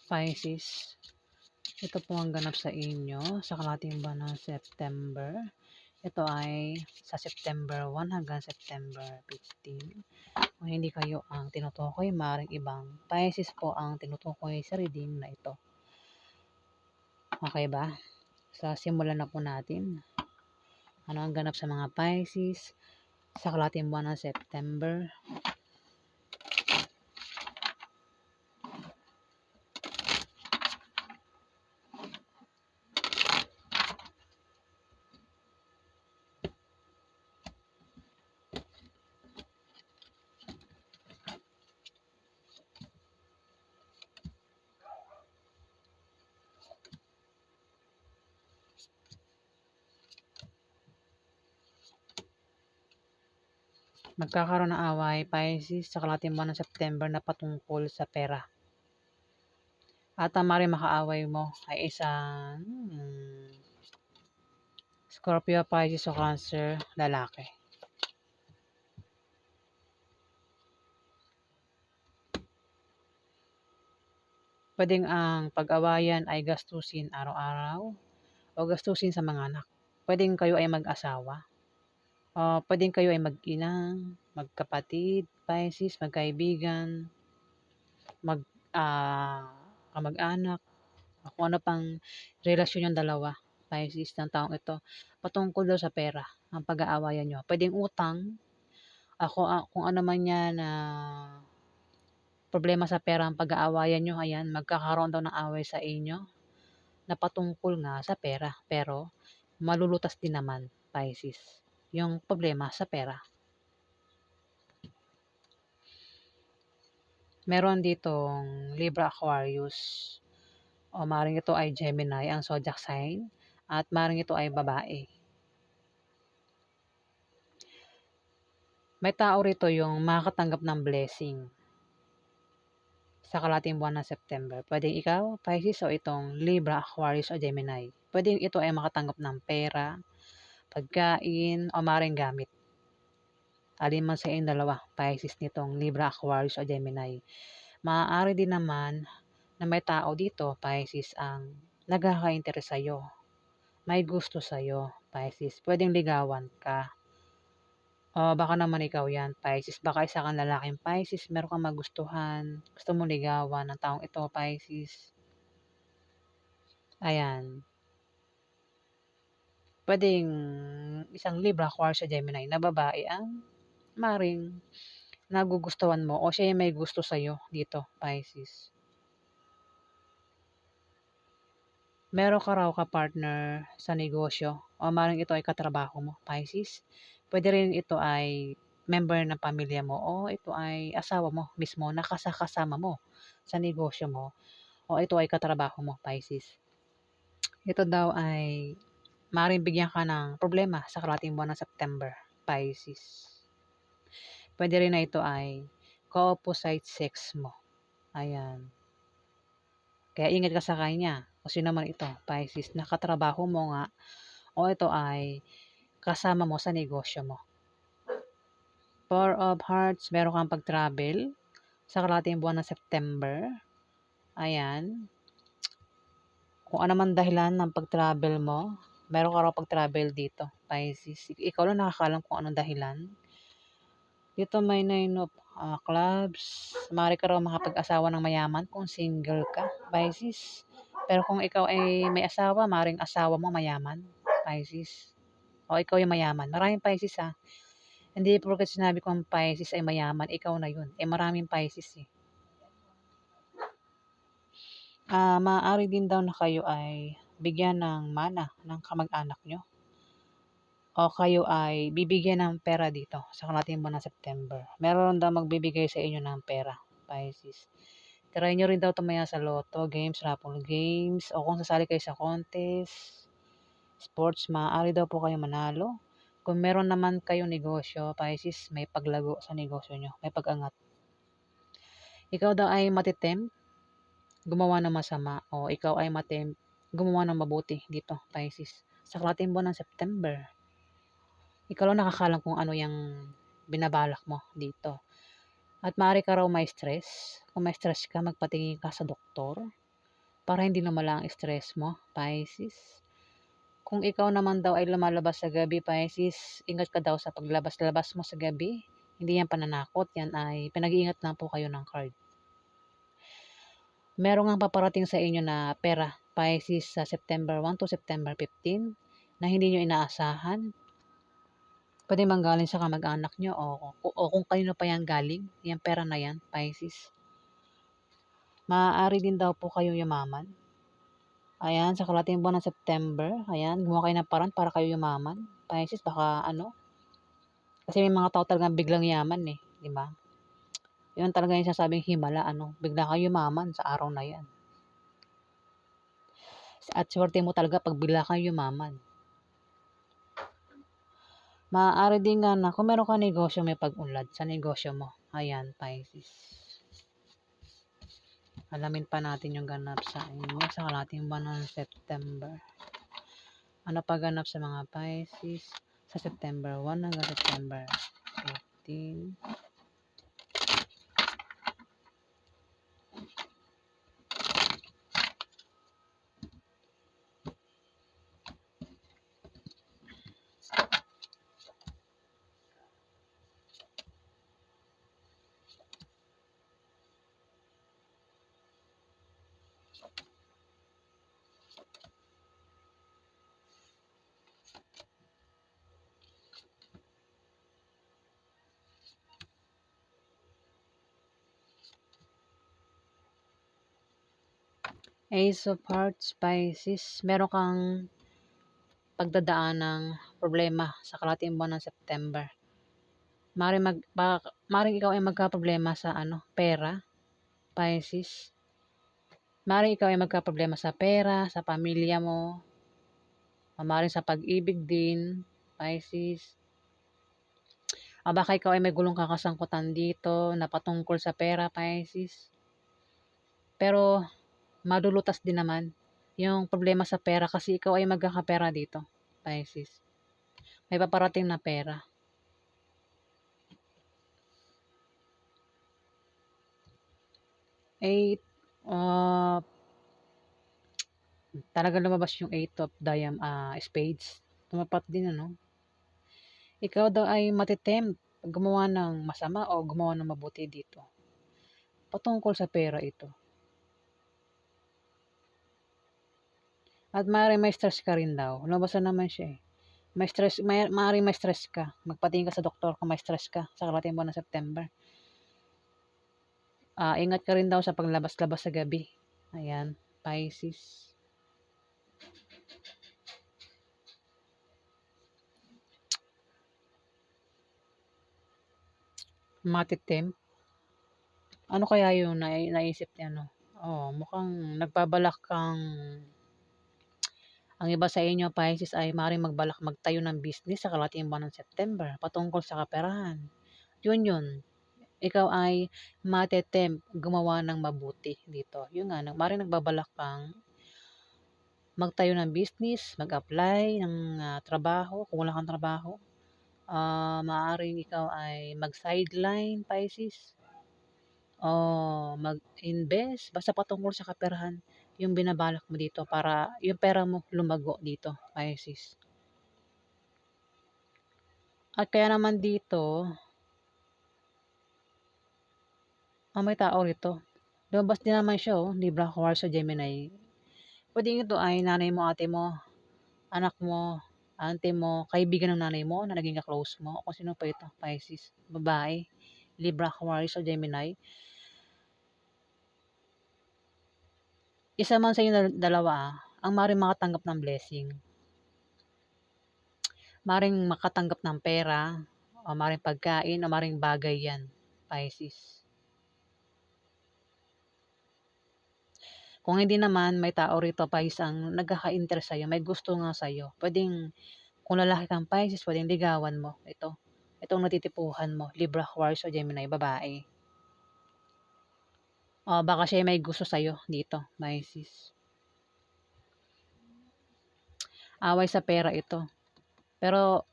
Pisces, ito po ang ganap sa inyo sa kalahating buwan ng September. Ito ay sa September 1 hanggang September 15. Kung hindi kayo ang tinutukoy, maaaring ibang Pisces po ang tinutukoy sa reading na ito. Okay ba? So, simulan na po natin. Ano ang ganap sa mga Pisces sa kalahating buwan ng September? Magkakaroon ng away, Pisces, sa kalahating buwan ng September na patungkol sa pera. At ang maaaring makaaway mo ay isang Scorpio, Pisces o Cancer, lalaki. Pwedeng ang pag-awayan ay gastusin araw-araw o gastusin sa mga anak. Pwedeng kayo ay mag-asawa. O pwedeng kayo ay mag-inang, magkapatid, Pisces, magkaibigan, mag, kamag-anak, kung ano pang relasyon yung dalawa, Pisces, ng taong ito. Patungkol daw sa pera, ang pag-aawayan nyo. Pwedeng utang, kung ano man yan na problema sa pera ang pag-aawayan nyo, ayan, magkakaroon daw ng away sa inyo na patungkol nga sa pera. Pero, malulutas din naman, Pisces, yung problema sa pera. Meron ditong Libra, Aquarius, o maring ito ay Gemini, ang zodiac sign, at maring ito ay babae. May tao rito yung makakatanggap ng blessing sa kalahating buwan ng September. Pwedeng ikaw, Pisces, o itong Libra, Aquarius, o Gemini. Pwedeng ito ay makatanggap ng pera, pagkain, o maring gamit. Alin man sa inyong dalawa, Pisces, nitong Libra, Aquarius, o Gemini. Maaari din naman na may tao dito, Pisces, ang nagkaka-interes sa'yo. May gusto sa'yo, Pisces. Pwedeng ligawan ka. O baka naman ikaw yan, Pisces. Baka isa kang lalaking Pisces, meron kang magustuhan, gusto mo ligawan ng taong ito, Pisces. Ayan. Pwedeng isang Libra, Aquarius, o Gemini na babae ang maring nagugustuhan mo o siya yung may gusto sa'yo dito, Pisces. Meron ka raw ka-partner sa negosyo o maring ito ay katrabaho mo, Pisces. Pwede rin ito ay member ng pamilya mo o ito ay asawa mo mismo na kasama mo sa negosyo mo o ito ay katrabaho mo, Pisces. Ito daw ay maring bigyan ka ng problema sa kalahating buwan ng September, Pisces. Pwede rin na ito ay co-opposite sex mo. Ayan. Kaya ingat ka sa kanya. O sino man ito, Pisces, nakatrabaho mo nga o ito ay kasama mo sa negosyo mo. Four of Hearts, meron kang pag-travel sa kalahating buwan ng September. Ayan. Kung ano man dahilan ng pag-travel mo, meron ka raw pag-travel dito, Pisces. Ikaw lang nakakalam kung anong dahilan. Dito may 9 of clubs. Maaari ka raw makapag-asawa ng mayaman kung single ka, Pisces. Pero kung ikaw ay may asawa, maaaring asawa mo mayaman, Pisces. O ikaw yung mayaman. Maraming Pisces ha. Hindi porket sinabi kong Pisces ay mayaman, ikaw na yun. Maraming Pisces eh. Maaari din daw na kayo ay bigyan ng mana ng kamag-anak nyo. O kayo ay bibigyan ng pera dito sa kalahating buwan ng September. Meron daw magbibigay sa inyo ng pera, Pisces. Try nyo rin daw tumaya sa lotto, games, raffle games, o kung sasali kayo sa contest, sports, maaari daw po kayo manalo. Kung meron naman kayong negosyo, Pisces, may paglago sa negosyo nyo, may pag-angat. Ikaw daw ay matitempt, gumawa ng masama, o ikaw ay matempt, gumawa ng mabuti dito, Pisces. Sa kalahating buwan ng September, ikaw lang nakakalam kung ano yung binabalak mo dito. At maaari ka raw may stress. Kung may stress ka, magpatingin ka sa doktor. para hindi lumala ang stress mo, Pisces. Kung ikaw naman daw ay lumalabas sa gabi, Pisces, ingat ka daw sa paglabas-labas mo sa gabi. Hindi yan pananakot, yan ay pinag-iingat lang po kayo ng card. Meron ngang paparating sa inyo na pera, Pisces, sa September 1 to September 15 na hindi nyo inaasahan. Pwede manggaling sa kamag-anak nyo o kung kanino pa yan galing, yung pera na yan, Pisces. Maaari din daw po kayong yumaman. Ayan, sa kalating buwan ng September, ayan, gumawa kayo ng paraan para kayo yumaman. Pisces, baka ano, kasi may mga tao talagang biglang yaman eh, di ba? Yun talaga yung sasabing himala, bigla kayo yumaman sa araw na yan. At swerte mo talaga pag bigla kayo yumaman. Maaari din nga na kung meron ka negosyo, may pag-unlad sa negosyo mo. Ayan, Pisces. Alamin pa natin yung ganap sa inyo sa kalating buwan ng September. Ano pa ganap sa mga Pisces sa September 1 hanggang September 15? Ace of Hearts, Pisces. Meron kang pagdadaan ng problema sa kalating buwan ng September. Maring ikaw ay magka-problema sa pera, Pisces. Maring ikaw ay magka-problema sa pera, sa pamilya mo. Maring sa pag-ibig din, Pisces. Baka ikaw ay may gulong kakasangkutan dito na patungkol sa pera, Pisces. Pero madulutas din naman yung problema sa pera kasi ikaw ay magkakapera dito, Pisces. May paparating na pera. Eight, talaga lumabas yung 8 of spades. Tumapat din, Ikaw daw ay matitempt gumawa ng masama o gumawa ng mabuti dito. Patungkol sa pera ito. At maaaring may stress ka rin daw. Lumabas na naman siya eh. Maaaring may stress ka. Magpatingin ka sa doktor kung may stress ka sa kalating buwan ng September. Ingat ka rin daw sa paglabas-labas sa gabi. Ayan, Pisces. Matitempt. Ano kaya yung naisip niya, mukhang nagbabalak kang, ang iba sa inyo, Pisces, ay maaaring magbalak magtayo ng business sa kalating buwan ng September patungkol sa kaperahan. Yun. Ikaw ay matitempt gumawa ng mabuti dito. Yun nga, maaaring nagbabalak kang magtayo ng business, mag-apply ng trabaho, kung wala kang trabaho. Maaaring ikaw ay mag-sideline, Pisces. O mag-invest, basta patungkol sa kaperahan, yung binabalak mo dito para yung pera mo lumago dito, Pisces. At kaya naman dito, may tao rito. Lumabas din naman siya, Libra, Aquarius, Gemini. Pwede ito ay nanay mo, ate mo, anak mo, auntie mo, kaibigan ng nanay mo na naging ka-close mo, o kung sino pa ito, Pisces, babae, Libra, Aquarius, Gemini. Isa man sa inyo dalawa, ang maaaring makatanggap ng blessing. Maaaring makatanggap ng pera, o maaaring pagkain, o maaaring bagay yan, Pisces. Kung hindi naman, may tao rito, Pisces, ang nagkaka-interest sa'yo, may gusto nga sa'yo. Pwedeng, kung lalaki kang Pisces, pwedeng ligawan mo. Itong natitipuhan mo, Libra, Aquarius, o Gemini, babae. Baka siya may gusto sa'yo dito, Pisces. Away sa pera ito. Pero,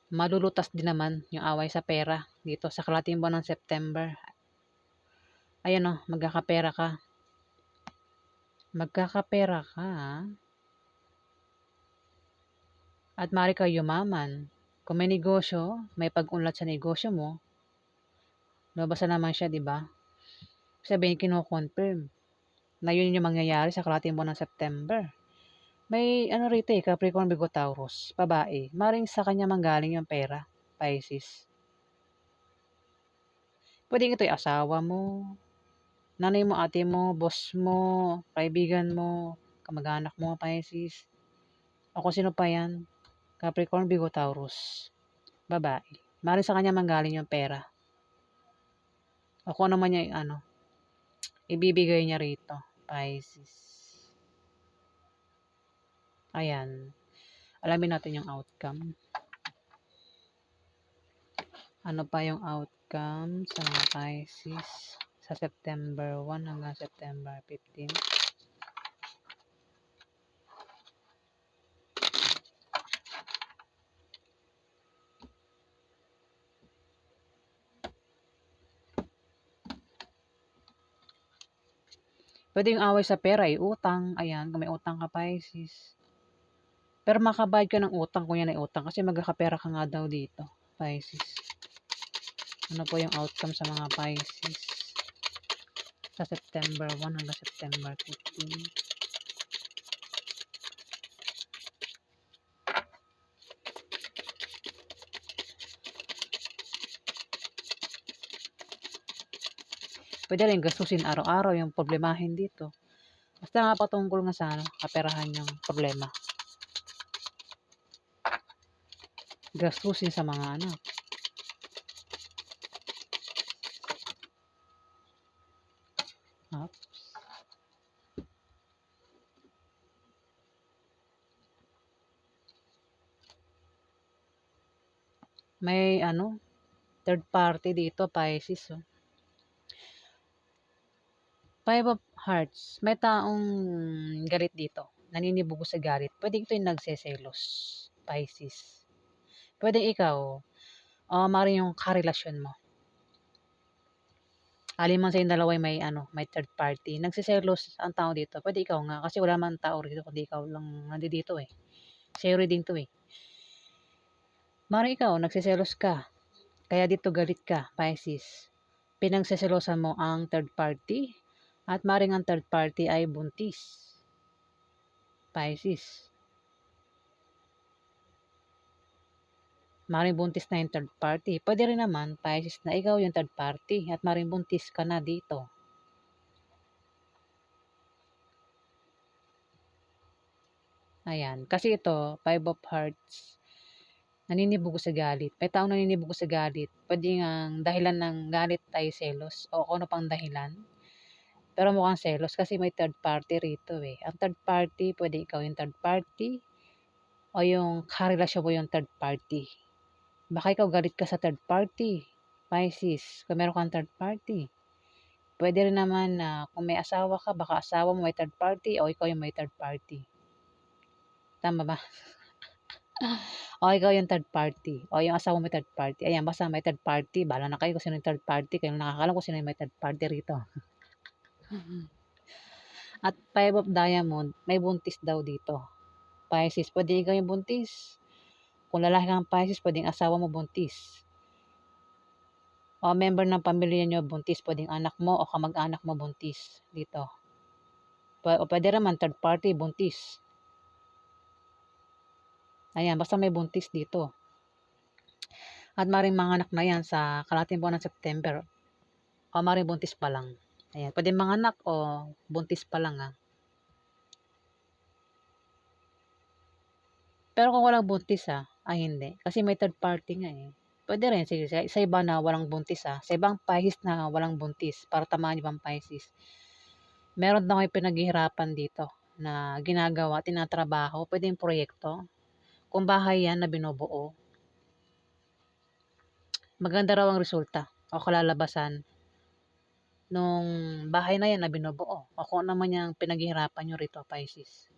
malulutas din naman yung away sa pera dito sa kalating buwan ng September. Ayan magkakapera ka. Magkakapera ka, at maaari ka yumaman. Kung may negosyo, may pag-unlad sa negosyo mo, lumabas na naman siya, 'di ba? Sabihin kino-confirm na yun yung mangyayari sa kalahating buwan ng September. May ano rito eh, Capricorn, Virgo, Taurus, babae. Maring sa kanya manggaling yung pera, Pisces. Pwedeng ito'y asawa mo, nanay mo, ate mo, boss mo, kaibigan mo, kamag-anak mo, Pisces. O kung sino pa yan, Capricorn, Virgo, Taurus, babae. Maring sa kanya manggaling yung pera. O kung ano man niya yung ano, ibibigay niya rito, Pisces. Ayan. Alamin natin yung outcome. Ano pa yung outcome sa mga Pisces sa September 1 hanggang September 15? Pwede yung away sa pera, utang. Ayan, kung may utang ka, Pisces. Pero makabayad ka ng utang kung yan ay utang kasi magkakapera ka nga daw dito, Pisces. Ano po yung outcome sa mga Pisces sa September 1 hanggang September 15? Pwede rin gastusin araw-araw yung problemahin dito. Basta nga patungkol nga sa ano, kaperahan yung problema. Gastusin sa mga anak. Oops. May ano, third party dito, Pisces. Oh. Five of Hearts. May taong galit dito. Naninibugo sa galit. Pwede ito yung nagseselos, Pisces. Pwede ikaw, maaaring yung karelasyon mo. Alin man sa yung dalawa may ano, may third party. Nagseselos ang tao dito. Pwede ikaw nga kasi wala man tao rito kundi ikaw lang nandito eh. Sa'yo reading to eh. Maaaring ikaw, nagseselos ka. Kaya dito galit ka, Pisces. Pinagseselosan mo ang third party at maaaring ang third party ay buntis, Pisces. Maaaring buntis na yung third party. Pwede rin naman, Pisces, na ikaw yung third party at maaaring buntis ka na dito. Ayan. Kasi ito, Five of Hearts, naninibugo sa galit. May taong naninibugo sa galit. Pwede ang dahilan ng galit ay selos o ano pang dahilan. Pero mukhang selos kasi may third party rito eh. Ang third party, pwede ikaw yung third party o yung karelasyon mo yung third party. Baka ikaw galit ka sa third party, Pisces, kung meron kang third party. Pwede rin naman na kung may asawa ka, baka asawa mo may third party o ikaw yung may third party. Tama ba? O ikaw yung third party. O yung asawa mo may third party. Ayan, basta may third party. Bahala na kayo kung sino yung third party. Kayo nakakalam kung sino yung may third party rito. At Five of Diamond, may buntis daw dito. Pisces, pwede ikaw yung buntis. Kung lalaki kang Pisces, pwedeng asawa mo buntis. O member ng pamilya nyo buntis, pwedeng anak mo o kamag-anak mo buntis dito. O pwede naman third party buntis. Ayan, basta may buntis dito. At maring manganak na yan sa kalahating buwan ng September. O maring buntis pa lang. Ayan, pwede manganak o buntis pa lang ah. Pero kung walang buntis ay hindi. Kasi may third party nga eh. Pwede rin, sige, sa iba na walang buntis Sa ibang Pisces na walang buntis, para tamaan ibang Pisces. Meron na kayo pinaghihirapan dito na ginagawa, tinatrabaho, pwedeng proyekto. Kung bahay yan na binubuo, maganda raw ang resulta o kalalabasan nung bahay na yan na binubuo. O kung naman yung pinaghihirapan nyo rito, Pisces.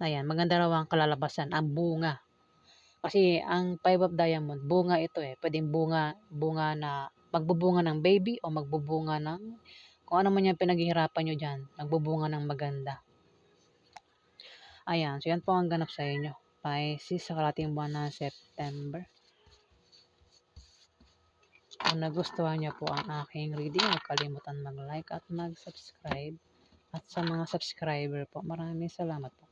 Ayan, maganda raw ang kalalabasan, ang bunga. Kasi ang Five of Diamond, bunga ito eh. Pwedeng bunga na magbubunga ng baby o magbubunga ng Kung ano man yung pinaghihirapan nyo dyan, nagbubunga ng maganda. Ayan, so yan po ang ganap sa inyo. Pisces sa kalating buwan ng September. Kung nagustuhan niyo po ang aking reading, huwag kalimutan mag-like at mag-subscribe. At sa mga subscriber po, maraming salamat po.